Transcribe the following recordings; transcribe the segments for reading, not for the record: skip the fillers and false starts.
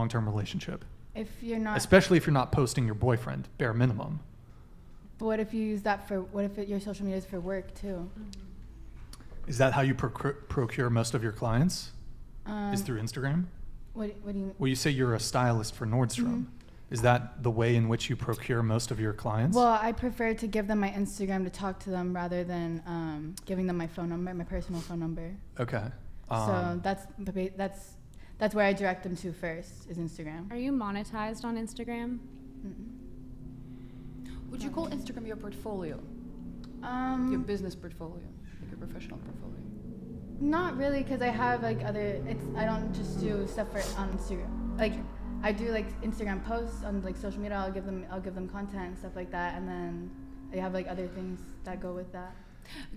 long-term relationship? If you're not, Especially if you're not posting your boyfriend, bare minimum. but what if you use that for, what if your social media is for work too? Is that how you procure most of your clients? Is through Instagram? What do you? Well, you say you're a stylist for Nordstrom. Is that the way in which you procure most of your clients? Well, I prefer to give them my Instagram to talk to them rather than giving them my phone number, my personal phone number. Okay. So that's where I direct them to first, is Instagram. Are you monetized on Instagram? Would you call Instagram your portfolio? Your business portfolio, like your professional portfolio? Not really, because I have like I don't just do stuff on Instagram. Like I do like Instagram posts on like social media. I'll give them content and stuff like that, and then I have like other things that go with that.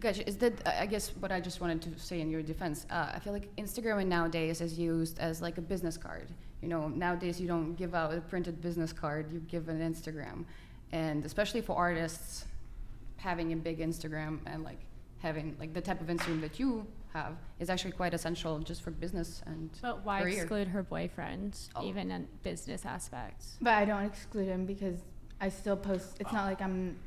Gotcha. Is that, I guess what I just wanted to say in your defense, I feel like Instagram nowadays is used as like a business card. You know, nowadays you don't give out a printed business card, you give an Instagram. And especially for artists, having a big Instagram and like having like the type of Instagram that you have is actually quite essential just for business and But why career. exclude her boyfriend, even in business aspects? But I don't exclude him because I still post. It's not like I'm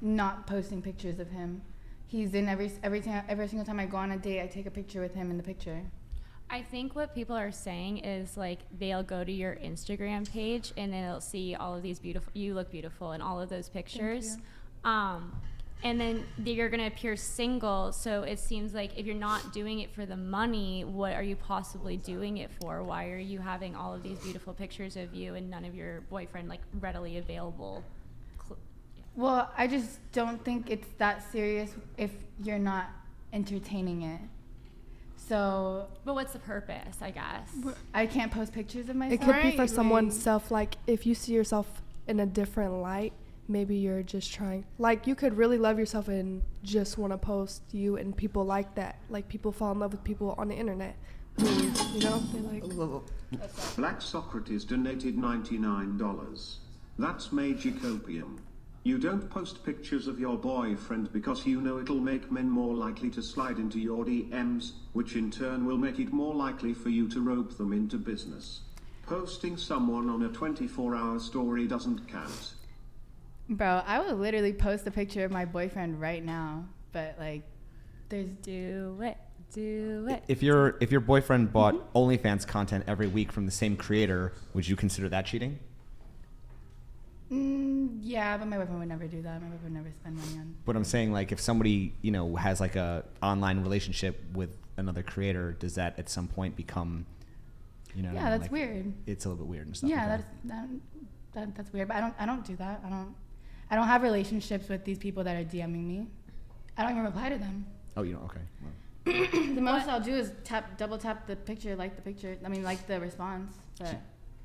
not posting pictures of him. He's in every single time I go on a date, I take a picture with him in the picture. I think what people are saying is like they'll go to your Instagram page and then they'll see all of these beautiful, you look beautiful in all of those pictures. And then you're going to appear single. So it seems like if you're not doing it for the money, what are you possibly doing it for? Why are you having all of these beautiful pictures of you and none of your boyfriend like readily available? Well, I just don't think it's that serious if you're not entertaining it. So, But what's the purpose, I guess? I can't post pictures of myself. It could be for someone's self, like if you see yourself in a different light, maybe you're just trying, like you could really love yourself and just want to post you, and people like that. Like people fall in love with people on the internet. You know, they like. Black Socrates donated $99. That's magic opium. You don't post pictures of your boyfriend because you know it'll make men more likely to slide into your DMs, which in turn will make it more likely for you to rope them into business. Posting someone on a 24-hour story doesn't count. Bro, I would literally post a picture of my boyfriend right now, but like, Do it. If your boyfriend bought OnlyFans content every week from the same creator, would you consider that cheating? Yeah, but my boyfriend would never do that. My boyfriend would never spend money on. But I'm saying, like, if somebody, you know, has like a online relationship with another creator, does that at some point become, you know? Yeah, what I mean? that's like, weird. It's a little bit weird and stuff. Yeah, okay. that's weird. But I don't do that. I don't have relationships with these people that are DMing me. I don't even reply to them. Oh, you know, okay. Well. The most I'll do is double tap the picture, like the picture. I mean, like the response. But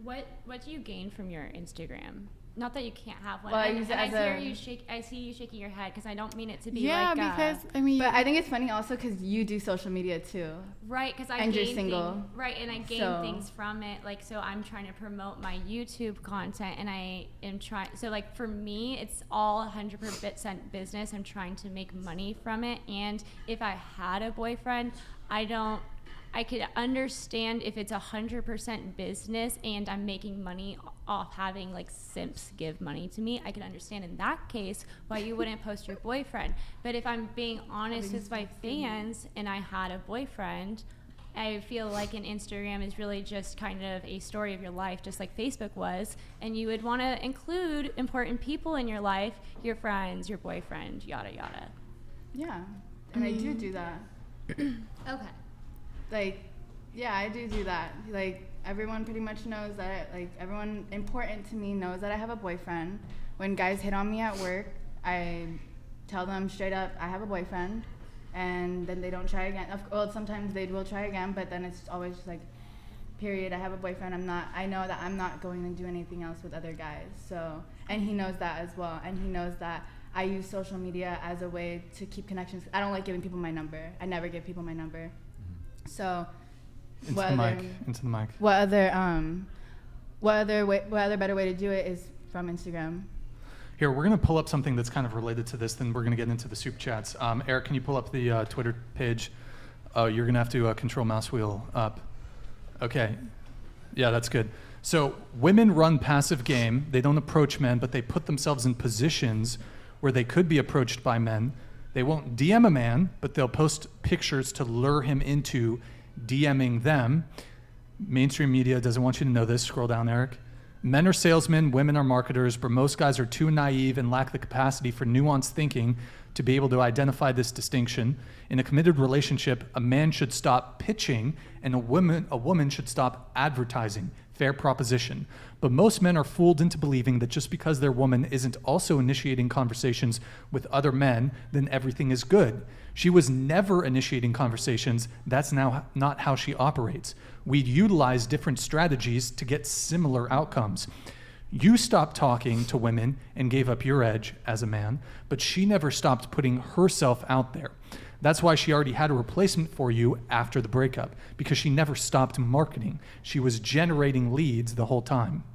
What do you gain from your Instagram? Not that you can't have one. Well, I And- use it and as I see you shaking your head because I don't mean it to be Yeah, like because I mean, but I think it's funny also because you do social media too. right, because I And you're gain single. right, and I gain So- things from it. Like, so I'm trying to promote my YouTube content, and I am trying. So, like, for me, it's all 100% business. I'm trying to make money from it, and if I had a boyfriend, I could understand if it's 100% business and I'm making money off having like simps give money to me. I could understand in that case why you wouldn't post your boyfriend. But if I'm being honest with my fans and I had a boyfriend, I feel like an Instagram is really just kind of a story of your life, just like Facebook was. And you would want to include important people in your life, your friends, your boyfriend, yada, yada. Yeah, and I do that. Okay. Like, yeah, I do that. Like, everyone pretty much knows that, like, everyone important to me knows that I have a boyfriend. When guys hit on me at work, I tell them straight up, I have a boyfriend, and then they don't try again. Well, sometimes they will try again, but then it's always just like, period, I have a boyfriend. I know that I'm not going to do anything else with other guys. So, and he knows that as well, and he knows that I use social media as a way to keep connections. I don't like giving people my number. I never give people my number. So, Into the mic. What other better way to do it is from Instagram. Here, we're going to pull up something that's kind of related to this, then we're going to get into the soup chats. Eric, can you pull up the Twitter page? You're going to have to control mouse wheel up. Okay. Yeah, that's good. So women run passive game. They don't approach men, but they put themselves in positions where they could be approached by men. They won't DM a man, but they'll post pictures to lure him into DMing them. Mainstream media doesn't want you to know this. Scroll down, Eric. Men are salesmen, women are marketers, but most guys are too naive and lack the capacity for nuanced thinking to be able to identify this distinction. In a committed relationship, a man should stop pitching and a woman should stop advertising. Fair proposition. But most men are fooled into believing that just because their woman isn't also initiating conversations with other men, then everything is good. She was never initiating conversations. That's now not how she operates. We utilize different strategies to get similar outcomes. You stopped talking to women and gave up your edge as a man, but she never stopped putting herself out there. That's why she already had a replacement for you after the breakup, because she never stopped marketing. She was generating leads the whole time.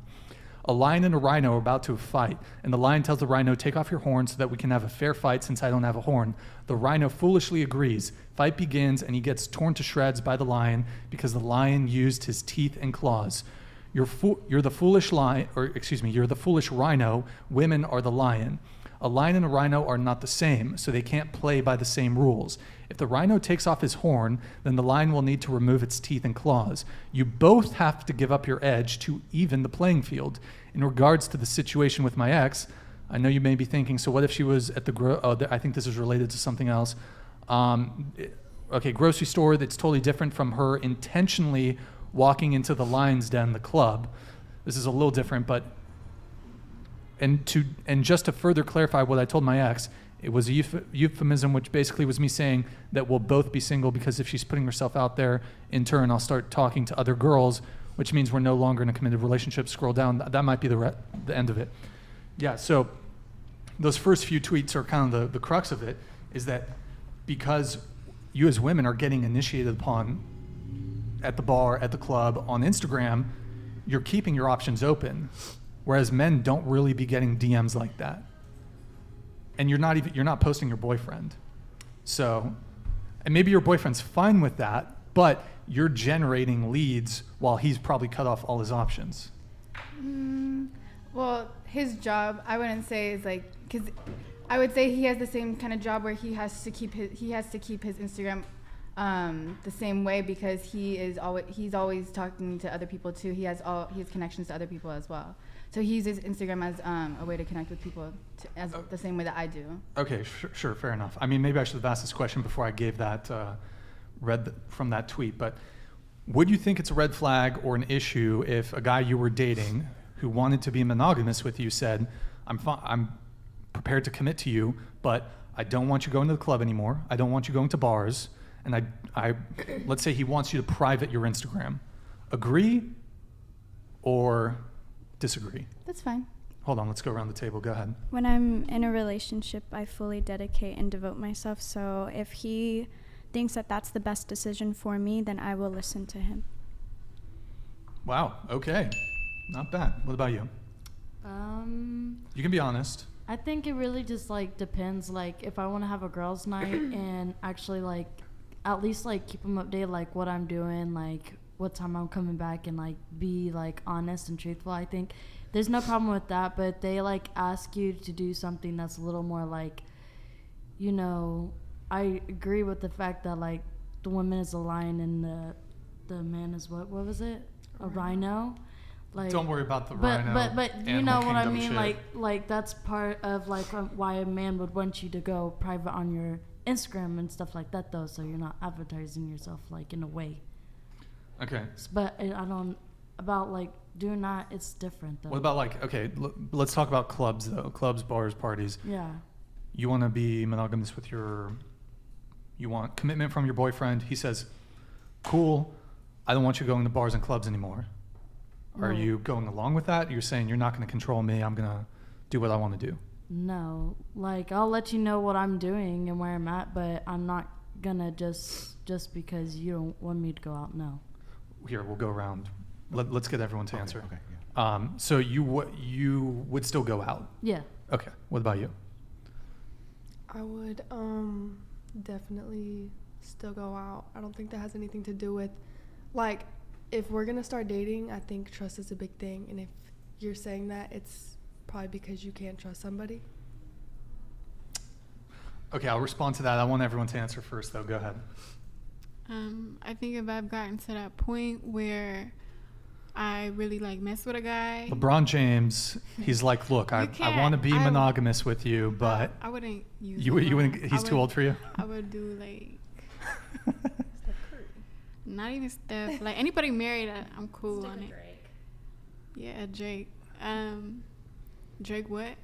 A lion and a rhino are about to fight, and the lion tells the rhino, take off your horn so that we can have a fair fight since I don't have a horn. The rhino foolishly agrees. Fight begins, and he gets torn to shreds by the lion because the lion used his teeth and claws. You're the foolish lion, you're the foolish rhino. Women are the lion. A lion and a rhino are not the same, so they can't play by the same rules. If the rhino takes off his horn, then the lion will need to remove its teeth and claws. You both have to give up your edge to even the playing field. In regards to the situation with my ex, I know you may be thinking, so what if she was at the I think this is related to something else. Grocery store, that's totally different from her intentionally walking into the lion's den, the club. This is a little different, but and just to further clarify what I told my ex, it was a euphemism, which basically was me saying that we'll both be single because if she's putting herself out there, in turn, I'll start talking to other girls, which means we're no longer in a committed relationship. Scroll down. That might be the end of it. Yeah, so those first few tweets are kind of the crux of it, is that because you as women are getting initiated upon at the bar, at the club, on Instagram, you're keeping your options open. Whereas men don't really be getting DMs like that. And you're not posting your boyfriend. So, and maybe your boyfriend's fine with that, but you're generating leads while he's probably cut off all his options. Well, his job, I wouldn't say is like, because I would say he has the same kind of job where he has to keep his Instagram the same way, because he's always talking to other people too. He has connections to other people as well. So he uses Instagram as a way to connect with people the same way that I do. Okay, sure, fair enough. I mean, maybe I should have asked this question before I gave that, read from that tweet, but would you think it's a red flag or an issue if a guy you were dating who wanted to be monogamous with you said, I'm prepared to commit to you, but I don't want you going to the club anymore. I don't want you going to bars. And I let's say he wants you to private your Instagram. Agree or disagree? That's fine. Hold on, let's go around the table. Go ahead. When I'm in a relationship, I fully dedicate and devote myself. So if he thinks that that's the best decision for me, then I will listen to him. Wow, okay. Not bad. What about you? You can be honest. I think it really just like depends. Like if I want to have a girls' night and actually like at least like keep them updated, like what I'm doing, like what time I'm coming back, and like be like honest and truthful, I think there's no problem with that. But they like ask you to do something that's a little more like, you know, I agree with the fact that like the woman is a lion and the man is what was it, a rhino. Like, don't worry about the rhino. But you know what I mean. Shit. Like that's part of like why a man would want you to go private on your Instagram and stuff like that, though, so you're not advertising yourself like in a way. Okay. But I don't about like doing that. It's different though. What about like let's talk about clubs though. Clubs, bars, parties. Yeah. You want to be monogamous with you want commitment from your boyfriend. He says, "Cool, I don't want you going to bars and clubs anymore." Are you going along with that? You're saying you're not going to control me. I'm going to do what I want to do. No, like I'll let you know what I'm doing and where I'm at, but I'm not gonna just because you don't want me to go out. No. Here, we'll go around. Let's get everyone to answer. Okay. Yeah. So you would still go out? Yeah. Okay. What about you? I would definitely still go out. I don't think that has anything to do with, like, if we're gonna start dating, I think trust is a big thing. And if you're saying that, it's probably because you can't trust somebody. Okay, I'll respond to that. I want everyone to answer first, though. Go ahead. I think if I've gotten to that point where I really like mess with a guy, LeBron James, he's like, look, I want to be monogamous with you, but I wouldn't use. you wouldn't. He's too old for you. I would do like. Not even Steph. Like anybody married, I'm cool Stick on with it. Drake. Yeah, Drake. Drake what?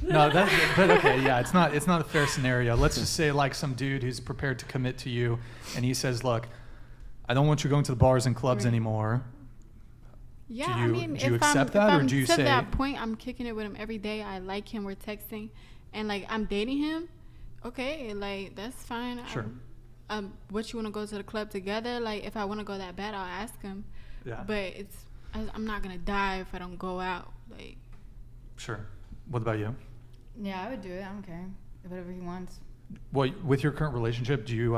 No, but okay, yeah, it's not a fair scenario. Let's just say like some dude who's prepared to commit to you, and he says, look, I don't want you going to the bars and clubs Right. anymore. Yeah, Do I you- mean, do you if accept that, if or I'm do you to say- that point, I'm kicking it with him every day. I like him. We're texting, and like I'm dating him. Okay, like that's fine. Sure. What you want to go to the club together? Like if I want to go that bad, I'll ask him. Yeah. But I'm not gonna die if I don't go out. Like Sure. What about you? Yeah, I would do it. I don't care. Whatever he wants. Well, with your current relationship, do you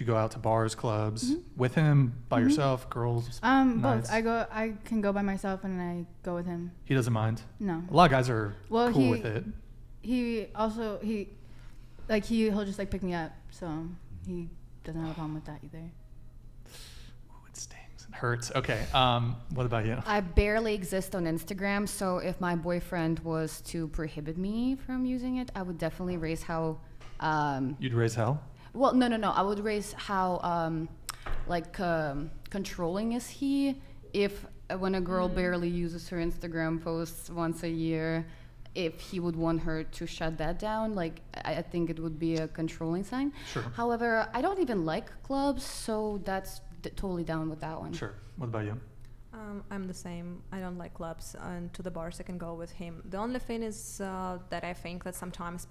go out to bars, clubs with him, by yourself, girls? Both. nights? I can go by myself and I go with him. He doesn't mind. No. A lot of guys are Well, cool with it. He'll just like pick me up, so he doesn't have a problem with that either. Ooh, it stings. It hurts. Okay. What about you? I barely exist on Instagram, so if my boyfriend was to prohibit me from using it, I would definitely raise how. You'd raise hell? Well, no. I would raise how, controlling is he if when a girl barely uses her Instagram posts once a year, if he would want her to shut that down, like I think it would be a controlling sign. Sure. However, I don't even like clubs, so that's totally down with that one. Sure. What about you? I'm the same. I don't like clubs, and to the bars I can go with him. The only thing is that I think that sometimes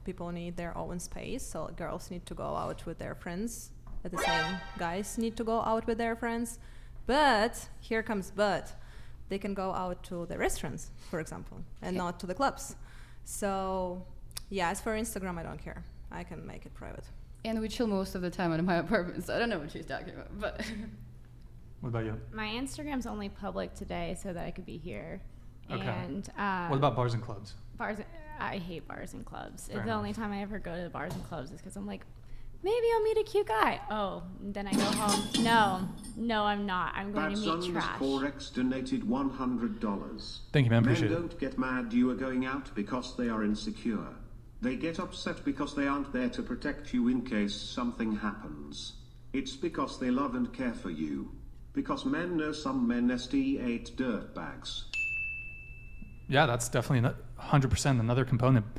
people need their own space. So girls need to go out with their friends. At the same, guys need to go out with their friends. But here comes but. They can go out to the restaurants, for example, and not to the clubs. So, yeah, as for Instagram, I don't care. I can make it private. And we chill most of the time in my apartment, so I don't know what she's talking about. But What about you? My Instagram's only public today so that I could be here. Okay. And What about bars and clubs? bars? I hate bars and clubs. Fair The enough. only time I ever go to the bars and clubs is because I'm like, maybe I'll meet a cute guy. Oh, and then I go home. No, I'm not. I'm going to meet trash. Corex donated $100. Thank you, man. Men Appreciate it. don't get mad you are going out because they are insecure. They get upset because they aren't there to protect you in case something happens. It's because they love and care for you. Because men know some men SD8 dirtbags. Yeah, that's definitely 100% another component.